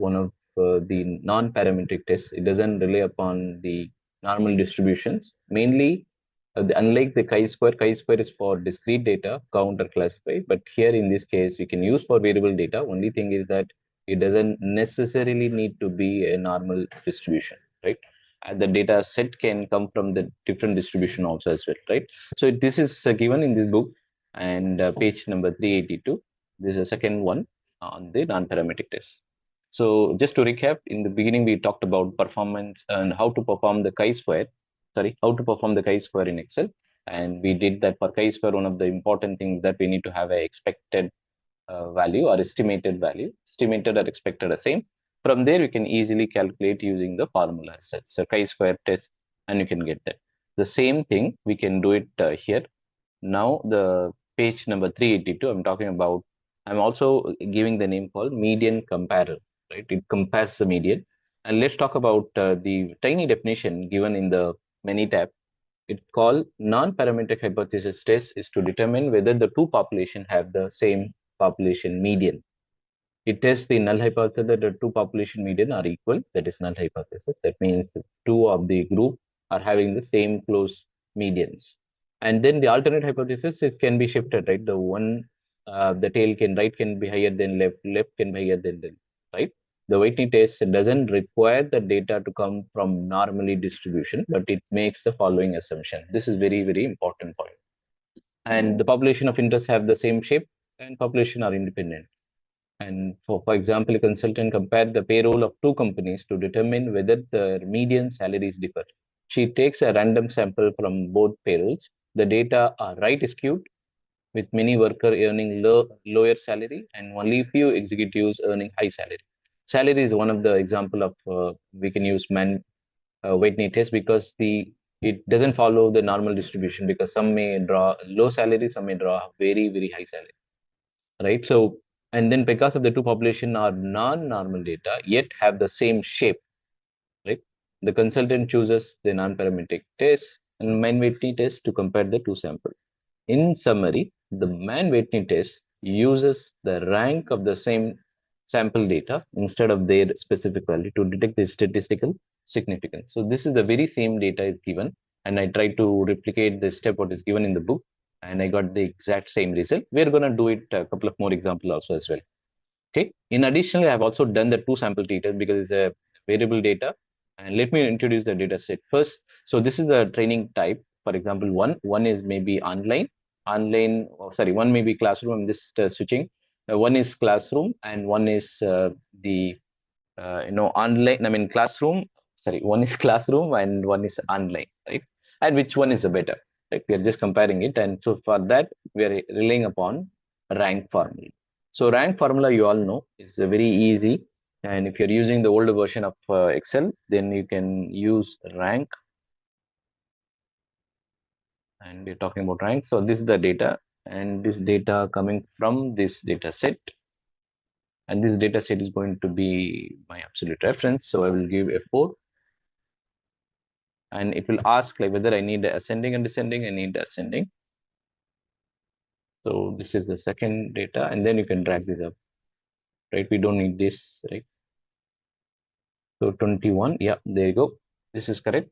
one of the non-parametric tests. It doesn't rely upon the normal distributions. Mainly, unlike the chi-square is for discrete data, count or classify. But here in this case, we can use for variable data. Only thing is that it doesn't necessarily need to be a normal distribution, right? And the data set can come from the different distribution also as well, right? So this is given in this book, and page number 382. This is the second one on the non-parametric test. So just to recap, in the beginning we talked about performance and how to perform the chi-square. How to perform the chi-square in Excel, and we did that for chi-square. One of the important things that we need to have a expected value or estimated value. Estimated or expected are same. From there, we can easily calculate using the formula. So chi-square test, and you can get that. The same thing we can do it here. Now the page number 382. I'm also giving the name called median comparer. Right? It compares the median. And let's talk about the tiny definition given in the many tab. It's called non-parametric hypothesis test is to determine whether the two population have the same population median. It tests the null hypothesis that the two population median are equal. That is null hypothesis. That means two of the group are having the same close medians. And then the alternate hypothesis is can be shifted, right? The one, the tail can right can be higher than left, left can be higher than right. The Whitney test doesn't require the data to come from normally distribution, but it makes the following assumption. This is very, very important point. And the population of interest have the same shape and population are independent. And for example, a consultant compared the payroll of two companies to determine whether the median salaries differ. She takes a random sample from both payrolls. The data are right skewed, with many workers earning lower salary and only few executives earning high salary. Salary is one of the example of we can use Mann-Whitney test because it doesn't follow the normal distribution, because some may draw low salary, some may draw very, very high salary, right? So, and then because of the two population are non-normal data yet have the same shape, right? The consultant chooses the non-parametric test and Mann-Whitney test to compare the two samples. In summary, the Mann-Whitney test uses the rank of the same sample data instead of their specific value to detect the statistical significance. So this is the very same data is given, and I try to replicate the step what is given in the book, and I got the exact same result. We're going to do it a couple of more examples also as well. Okay. In addition, I have also done the two sample data because it's a variable data. And let me introduce the data set first. So this is the training type. For example, one is maybe online, one may be classroom. I'm just switching. One is classroom and one is the online. I mean classroom. One is classroom and one is online, right? And which one is the better? Right? We are just comparing it, and so for that we are relying upon rank formula. So rank formula you all know is very easy, and if you're using the older version of Excel, then you can use rank. And we're talking about rank. So this is the data, and this data coming from this data set, and this data set is going to be my absolute reference. So I will give a 4, and it will ask like whether I need ascending and descending. I need ascending. So this is the second data, and then you can drag this up, right? We don't need this, right? So 21, yeah, there you go. This is correct.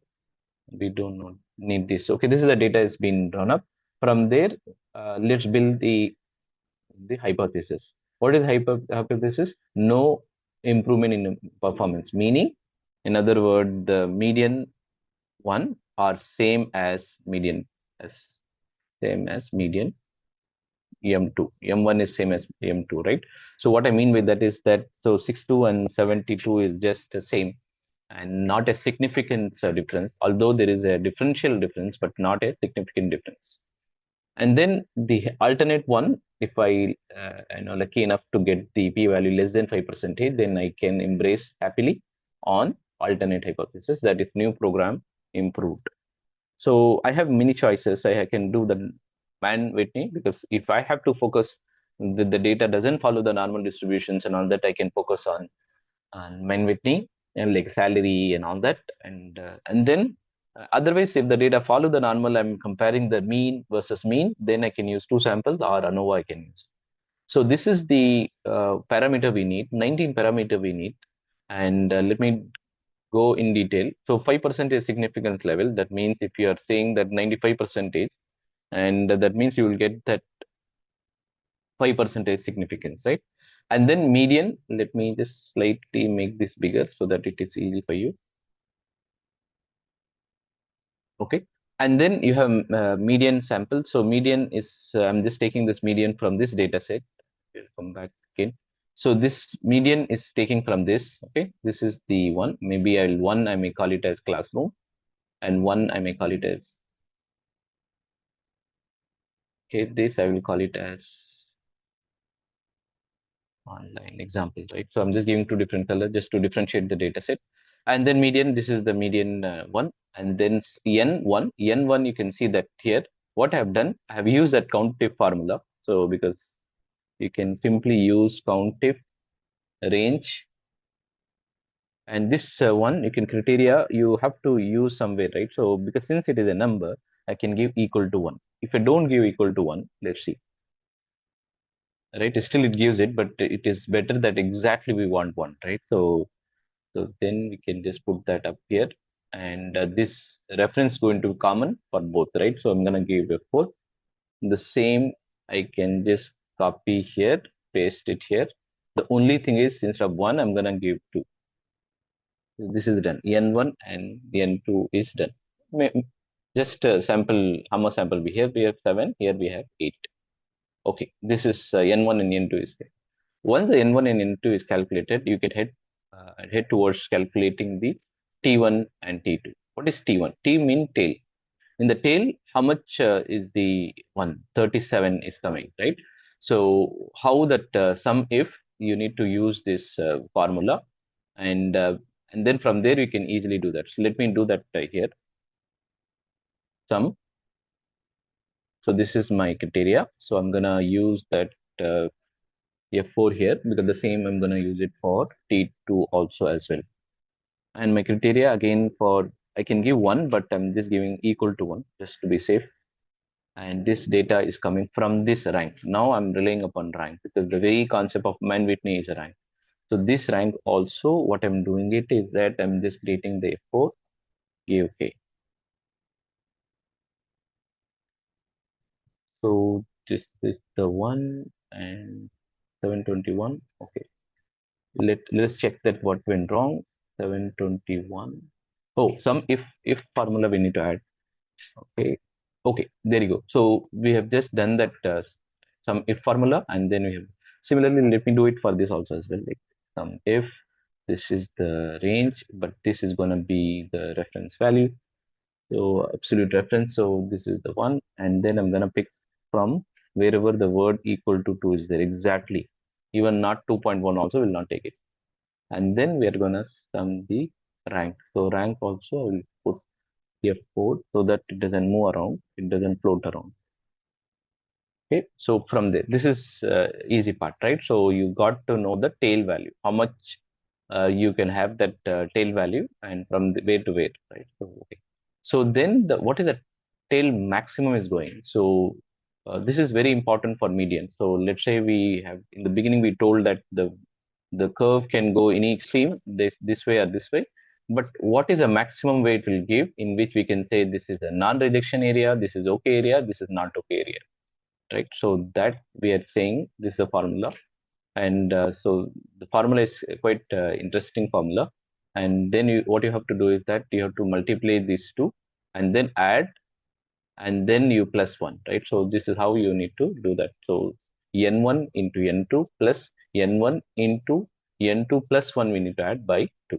We don't need this. Okay, this is the data has been drawn up. From there, let's build the hypothesis. What is hypothesis? No improvement in performance, meaning, in other words, the median one are same as median median M2. M1 is same as M2, right? So what I mean with that is that, so 62 and 72 is just the same and not a significant difference, although there is a differential difference, but not a significant difference. And then the alternate one, if I lucky enough to get the p-value less than 5%, then I can embrace happily on alternate hypothesis, that if new program improved. So I have many choices. I can do the Mann-Whitney, because if I have to focus, the data doesn't follow the normal distributions and all that, I can focus on Mann-Whitney and like salary and all that. And then otherwise, if the data follow the normal, I'm comparing the mean versus mean, then I can use two samples or ANOVA I can use. So this is the parameter we need, 19 parameter we need. And let me go in detail. So 5% is significance level. That means if you are saying that 95%, and that means you will get that 5% significance, right? And then median, let me just slightly make this bigger so that it is easy for you. Okay. And then you have median sample. So median is, I'm just taking this median from this data set. We'll come back again. So this median is taking from this. Okay. This is the one. Maybe I may call it as classroom, and one I may call it as, okay, this I will call it as online example, right? So I'm just giving two different colors just to differentiate the data set. And then median, this is the median one. And then N1, you can see that here, what I've done, I have used that countif formula. So because you can simply use countif range, and this one, you can criteria, you have to use somewhere, right? So because since it is a number, I can give equal to 1. If I don't give equal to 1, let's see, right? Still it gives it, but it is better that exactly we want 1, right? So then we can just put that up here, and this reference going to be common for both, right? So I'm going to give a 4. The same I can just copy here, paste it here. The only thing is, instead of 1, I'm going to give 2. This is done. N1 and N2 is done. Just sample, how much sample here we have 7, here we have 8. Okay, this is N1 and N2 is there. Once the N1 and N2 is calculated, you can head towards calculating the T1 and T2. What is T1? T mean tail. In the tail, how much is the one? 37 is coming, right? So how that sum if, you need to use this formula, and then from there you can easily do that. So let me do that here. Sum. So this is my criteria. So I'm gonna use that F4 here, because the same I'm gonna use it for T2 also as well. And my criteria again, for I can give 1, but I'm just giving equal to 1 just to be safe. And this data is coming from this rank. Now I'm relying upon rank, because the very concept of Mann-Whitney is a rank. So this rank also, what I'm doing it is that I'm just dating the F4, give okay. So this is the one, and 721. Okay. Let's check that what went wrong. 721. Oh, some if formula we need to add. Okay. Okay, there you go. So we have just done that some if formula, and then we have similarly, let me do it for this also as well. Like some if, this is the range, but this is going to be the reference value. So absolute reference. So this is the one, and then I'm going to pick from wherever the word equal to 2 is there exactly. Even not 2.1 also will not take it. And then we are going to sum the rank. So rank also I will put F4 so that it doesn't move around, it doesn't float around. Okay, so from there, this is easy part, right? So you got to know the tail value, how much you can have that tail value, and from the where to where, right? So okay. So then what is the tail maximum is going? So this is very important for median. So let's say we have in the beginning we told that the curve can go any extreme, this way or this way. But what is a maximum way it will give, in which we can say this is a non-rejection area, this is okay area, this is not okay area, right? So that we are saying this is a formula, and so the formula is quite interesting formula. And then what you have to do is that you have to multiply these two, and then add, and then you plus 1, right? So this is how you need to do that. So n1 into n2 plus n1 into n2 plus 1 we need to add by 2.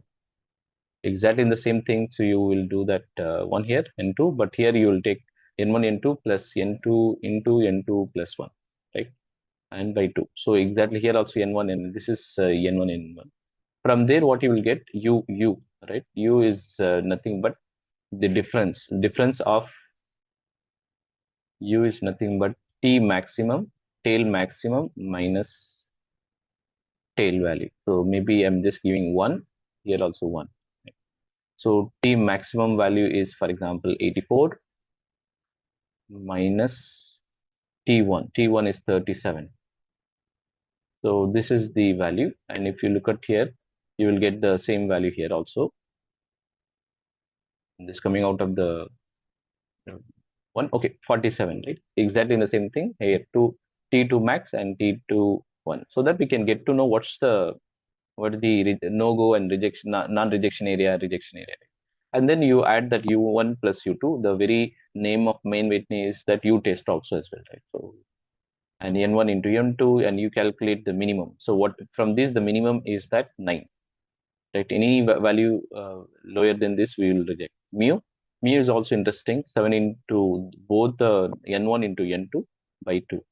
Exactly in the same thing. So you will do that one here, n2, but here you will take n1 n2 plus n2 into n2 plus 1, right? And by 2. So exactly here also n1 and this is n1 n1. From there, what you will get u, right? U is nothing but the difference of u is nothing but t maximum, tail maximum minus tail value. So maybe I'm just giving 1 here, also 1. So t maximum value is, for example, 84 minus t1 is 37. So this is the value, and if you look at here, you will get the same value here also. This coming out of the one, okay, 47, right? Exactly the same thing here, T2 max and T2 1, so that we can get to know what is the no-go and rejection, non-rejection area, rejection area. And then you add that U1 plus U2, the very name of Mann-Whitney is that U test also as well, right? So, and N1 into N2, and you calculate the minimum. So what from this, the minimum is that 9, right? Any value lower than this, we will reject. Mu is also interesting, 7 into both the N1 into N2 by 2.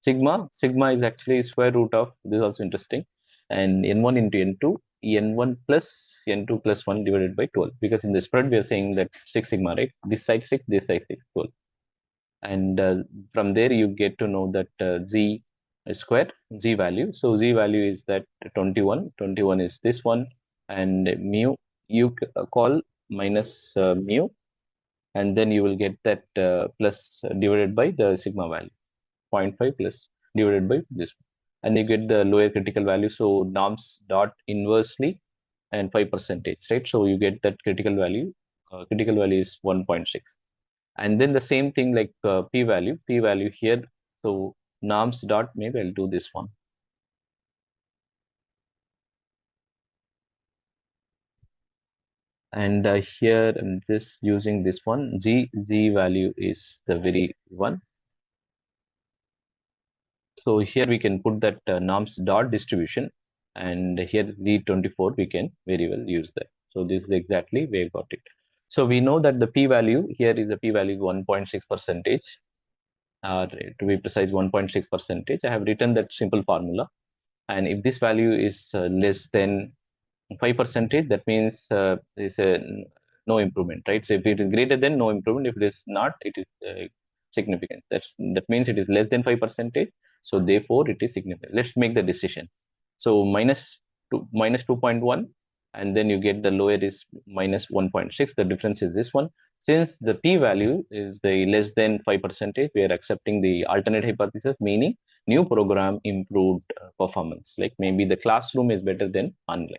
Sigma is actually square root of, this is also interesting, and N1 into N2, N1 plus N2 plus 1 divided by 12, because in the spread we are saying that 6 sigma, right? This side 6, this side 6, 12. And from there you get to know that Z square, Z value. So Z value is that 21, 21 is this one, and mu you call minus mu, and then you will get that plus divided by the sigma value. 0.5 plus divided by this one. And you get the lower critical value. So norms dot inversely and 5%, right? So you get that critical value. Critical value is 1.6. And then the same thing like p value here. So norms dot, maybe I'll do this one. And here I'm just using this one. Z value is the very one. So here we can put that norms dot distribution, and here D24 we can very well use that. So this is exactly we got it. So we know that the p-value here is a p-value 1.6 percentage, to be precise 1.6 percentage. I have written that simple formula, and if this value is less than 5%, that means is a no improvement, right? So if it is greater than, no improvement. If it is not, it is significant. That means it is less than 5%. So therefore it is significant. Let's make the decision. So minus 2.1, and then you get the lower is minus 1.6. The difference is this one. Since the p-value is the less than 5%, we are accepting the alternate hypothesis, meaning new program improved performance. Like maybe the classroom is better than online.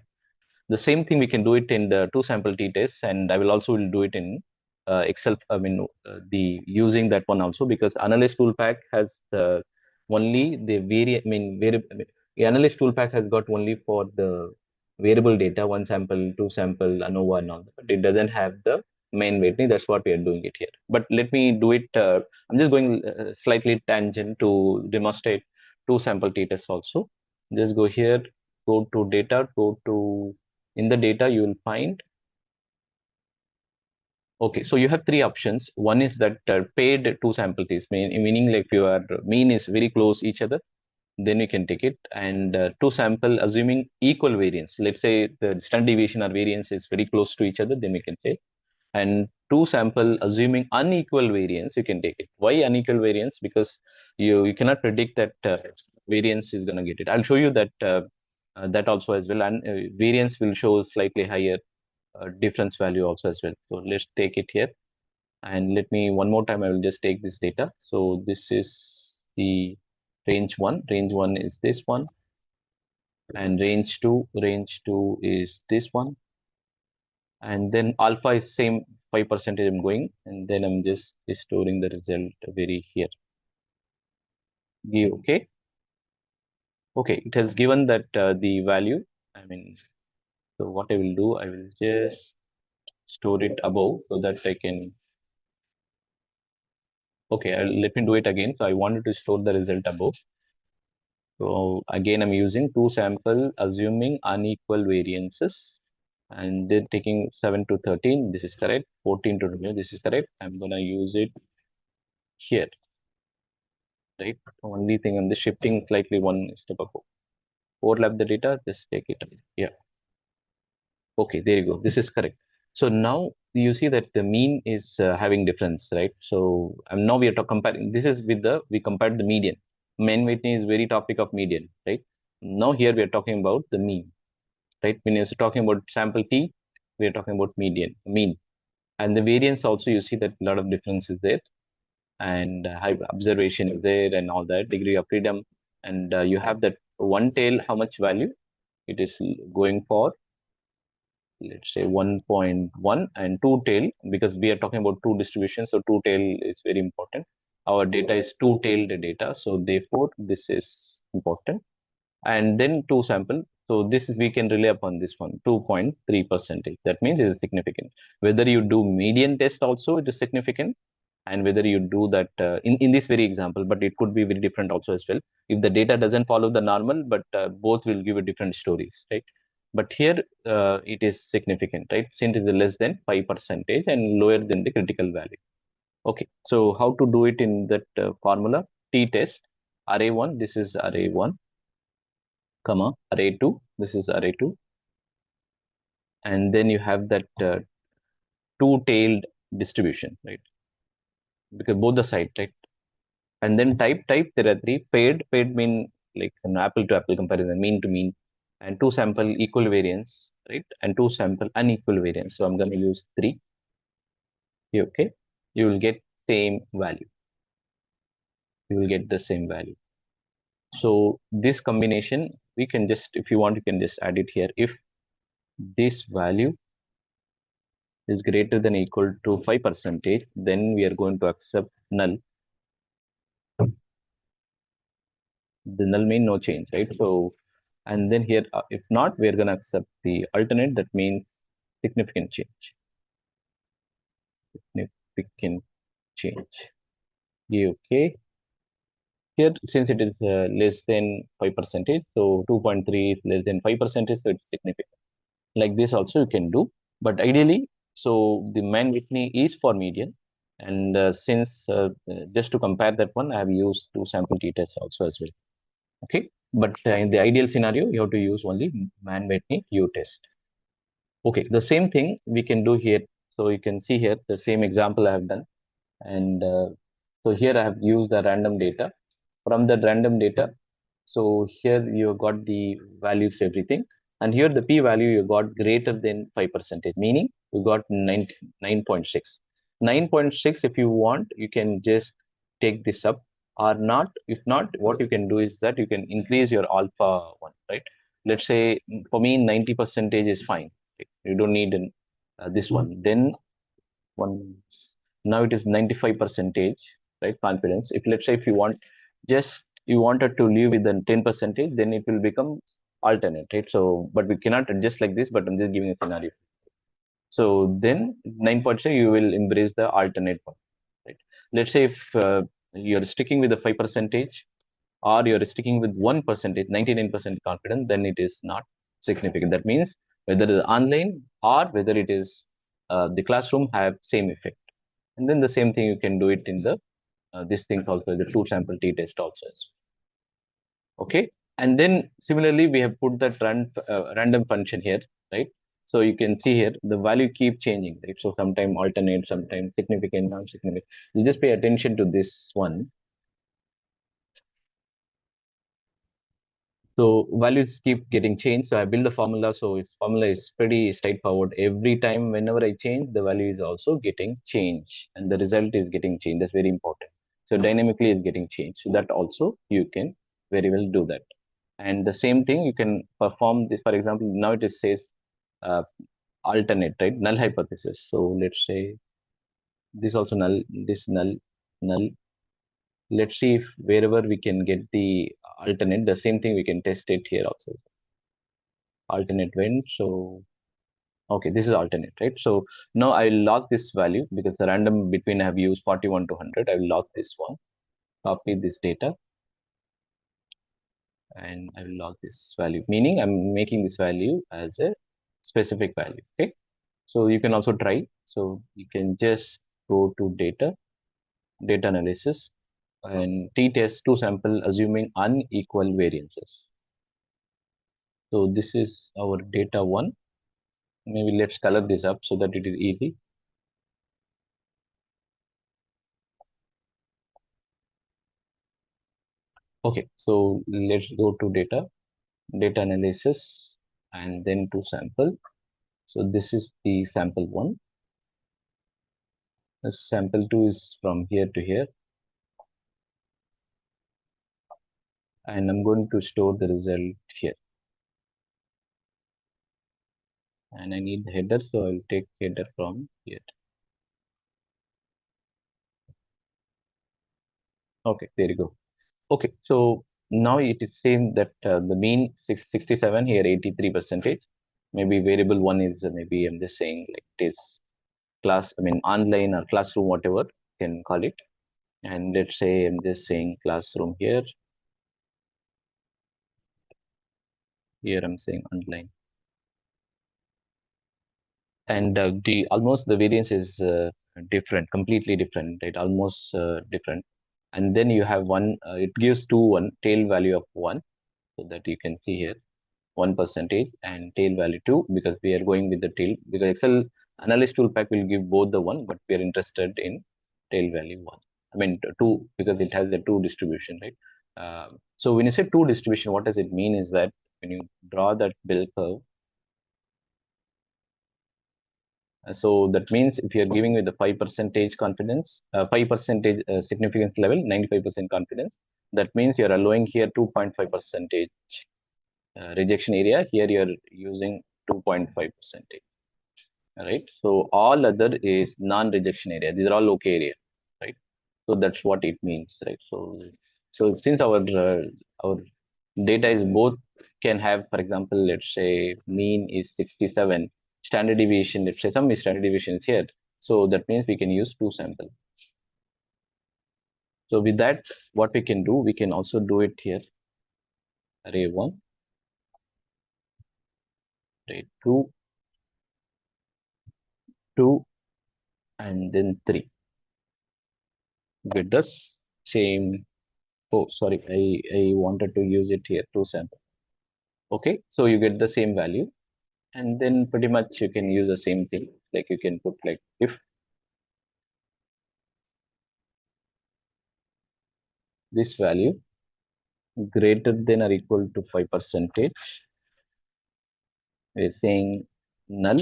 The same thing we can do it in the two sample t-tests, and I will also will do it in Excel. I mean, the using that one also, because Analysis Toolpak has only the Analysis Toolpak has got only for the variable data, one sample, two sample, ANOVA and all that, but it doesn't have the Mann-Whitney. That's what we are doing it here. But let me do it. I'm just going slightly tangent to demonstrate two sample t-tests also. Just go here, go to data, go to in the data you will find, okay, so you have three options. One is that paid two sample tests, meaning like your mean is very close each other, then you can take it. And two sample assuming equal variance, let's say the standard deviation or variance is very close to each other, then you can take. And two sample assuming unequal variance, you can take it. Why unequal variance? Because you cannot predict that variance is going to get it. I'll show you that that also as well, and variance will show slightly higher difference value also as well. So let's take it here, and let me one more time, I will just take this data. So this is the range one is this one, and range two is this one, and then alpha is same 5% I'm going, and then I'm just storing the result very here. Give okay. Okay, it has given that the value. I mean, so what I will do, I will just store it above so that I can. Okay, let me do it again. So I wanted to store the result above. So again, I'm using two sample, assuming unequal variances, and then taking 7 to 13. This is correct. 14 to 20. This is correct. I'm gonna use it here, right? Only thing I'm just shifting slightly one step above. Overlap the data. Just take it. Yeah. Okay, there you go. This is correct. So now you see that the mean is having difference, right? So now we are comparing. This is with the we compared the median. Mann-Whitney is very topic of median, right? Now here we are talking about the mean, right? When you're talking about sample T, we are talking about mean, and the variance also. You see that a lot of difference is there, and high observation is there, and all that degree of freedom, and you have that one tail. How much value? it is going for, let's say 1.1 and two tail, because we are talking about two distributions. So two tail is very important. Our data is two tailed data. So therefore this is important. And then two sample. So this is, we can rely upon this one, 2.3%. That means it is significant. Whether you do median test also, it is significant. And whether you do that in this very example, but it could be very different also as well. If the data doesn't follow the normal, but both will give a different stories, right? But here it is significant, right? Since it is less than 5% and lower than the critical value. Okay, so how to do it in that formula? T-test, array 1, this is array 1, comma, array 2, this is array 2. And then you have that two-tailed distribution, right? Because both the side, right? And then type, there are three. Paired mean like an apple to apple comparison, mean to mean, and two sample equal variance, right? And two sample unequal variance. So I'm going to use three. Okay, you will get same value. You will get the same value. So this combination, we can just, if you want, you can just add it here. If this value is greater than or equal to 5%, then we are going to accept null. The null mean no change, right? So, and then here, if not, we're going to accept the alternate. That means significant change. Significant change. Okay. Here, since it is less than 5%, so 2.3 is less than 5%, so it's significant. Like this also you can do, but ideally, so the Mann-Whitney is for median. And since just to compare that one, I have used two sample t-tests also as well. Okay, but in the ideal scenario, you have to use only Mann-Whitney U test. Okay, the same thing we can do here. So you can see here the same example I have done. And so here I have used the random data. From that random data, so here you got the values, everything. And here the p-value you got greater than 5%, meaning you got 9.6. 9.6, if you want, you can just take this up or not. If not, what you can do is that you can increase your alpha one, right? Let's say for me, 90% is fine. You don't need this one. Then one, now it is 95%, right? Confidence. If let's say if you want just you wanted to leave with a 10%, then it will become alternate, right? So, but we cannot adjust like this, but I'm just giving a scenario. So then 9.6, you will embrace the alternate one, right? Let's say if you're sticking with the 5%, or you're sticking with 1%, 99% confidence, then it is not significant. That means whether it is online or whether it is the classroom have same effect. And then the same thing you can do it in the this thing also, the two sample t-test also. Okay, and then similarly we have put that random function here, right? So you can see here the value keep changing, right? So sometime alternate, sometimes significant, non-significant. You just pay attention to this one. So values keep getting changed. So I build the formula. So its formula is pretty straightforward. Every time whenever I change, the value is also getting changed and the result is getting changed. That's very important. So dynamically is getting changed. So that also you can very well do that. And the same thing you can perform this. For example, now it is says uh, alternate, right? Null hypothesis. So let's say this also null, this null, null. Let's see if wherever we can get the alternate, the same thing we can test it here also. Alternate when, so okay, this is alternate, right? So now I will log this value because the random between I have used 41 to 100. I will log this one, copy this data, and I will log this value, meaning I'm making this value as a specific value. Okay, so you can also try. So you can just go to data analysis, and t-test two sample assuming unequal variances. So this is our data one. Maybe let's color this up so that it is easy. Okay, so let's go to data analysis, and then to sample. So this is the sample one. The sample two is from here to here. And I'm going to store the result here. and I need the header, so I'll take header from here. Okay, there you go. Okay, so now it is same that the mean 667 here 83 percentage. Maybe variable one is maybe I'm just saying like it is class, I mean online or classroom, whatever you can call it. And let's say I'm just saying classroom here. Here I'm saying online. And the almost the variance is different, completely different, right? Almost different. And then you have one, it gives one tail value of one, so that you can see here 1% and tail value 2, because we are going with the tail, because Excel Analysis Toolpak will give both the one, but we are interested in tail value 1. I mean 2, because it has the 2 distribution, right? So when you say 2 distribution, what does it mean is that when you draw that bell curve, so that means if you're giving with the 5% confidence, 5% significance level, 95% confidence, that means you're allowing here 2.5% rejection area. Here you're using 2.5%. Right. So all other is non-rejection area. These are all okay area. Right. So that's what it means. Right. So since our data is both can have, for example, let's say mean is 67, standard deviation, let's say some standard deviation is here. So that means we can use 2 samples. So with that, what we can do, we can also do it here. Array 1, array 2, 2, and then 3. Get the same. Oh, sorry, I wanted to use it here, 2 samples. Okay, so you get the same value, and then pretty much you can use the same thing. Like you can put like if this value greater than or equal to 5%, we're saying null,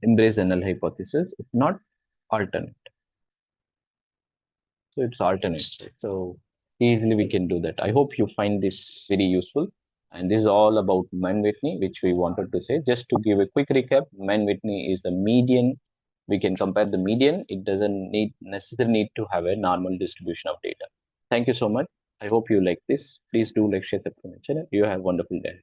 embrace the null hypothesis. If not, alternate. So it's alternate. So easily we can do that. I hope you find this very useful. And this is all about Mann-Whitney, which we wanted to say. Just to give a quick recap, Mann-Whitney is the median. We can compare the median. It doesn't necessarily need to have a normal distribution of data. Thank you so much. I hope you like this. Please do like, share, subscribe my channel. You have a wonderful day.